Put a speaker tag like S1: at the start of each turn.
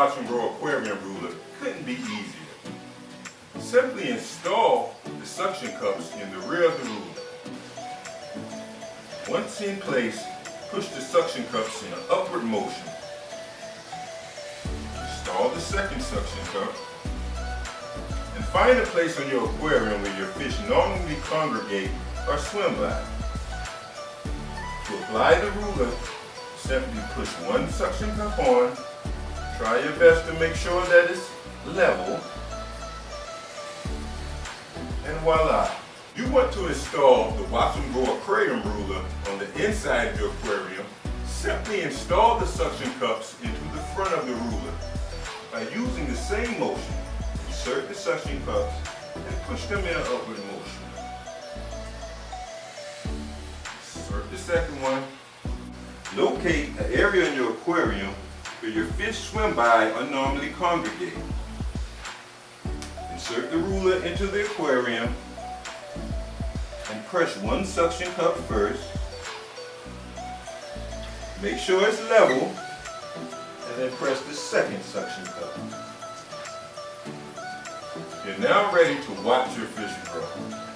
S1: Watch and Grow Aquarium Ruler couldn't be easier. Simply install the suction cups in the rear of the ruler. Once in place, push the suction cups in an upward motion. Install the second suction cup and find a place on your aquarium where your fish normally congregate or swim by. To apply the ruler, simply push one suction cup on. Try your best to make sure that it's level. And voila! You want to install the Watch and Grow Aquarium Ruler on the inside of your aquarium. Simply install the suction cups into the front of the ruler. By using the same motion, insert the suction cups and push them in an upward motion. Insert the second one. Locate an area in your aquarium where your fish swim by or normally congregate. Insert the ruler into the aquarium and press one suction cup first. Make sure it's level and then press the second suction cup. You're now ready to watch your fish grow.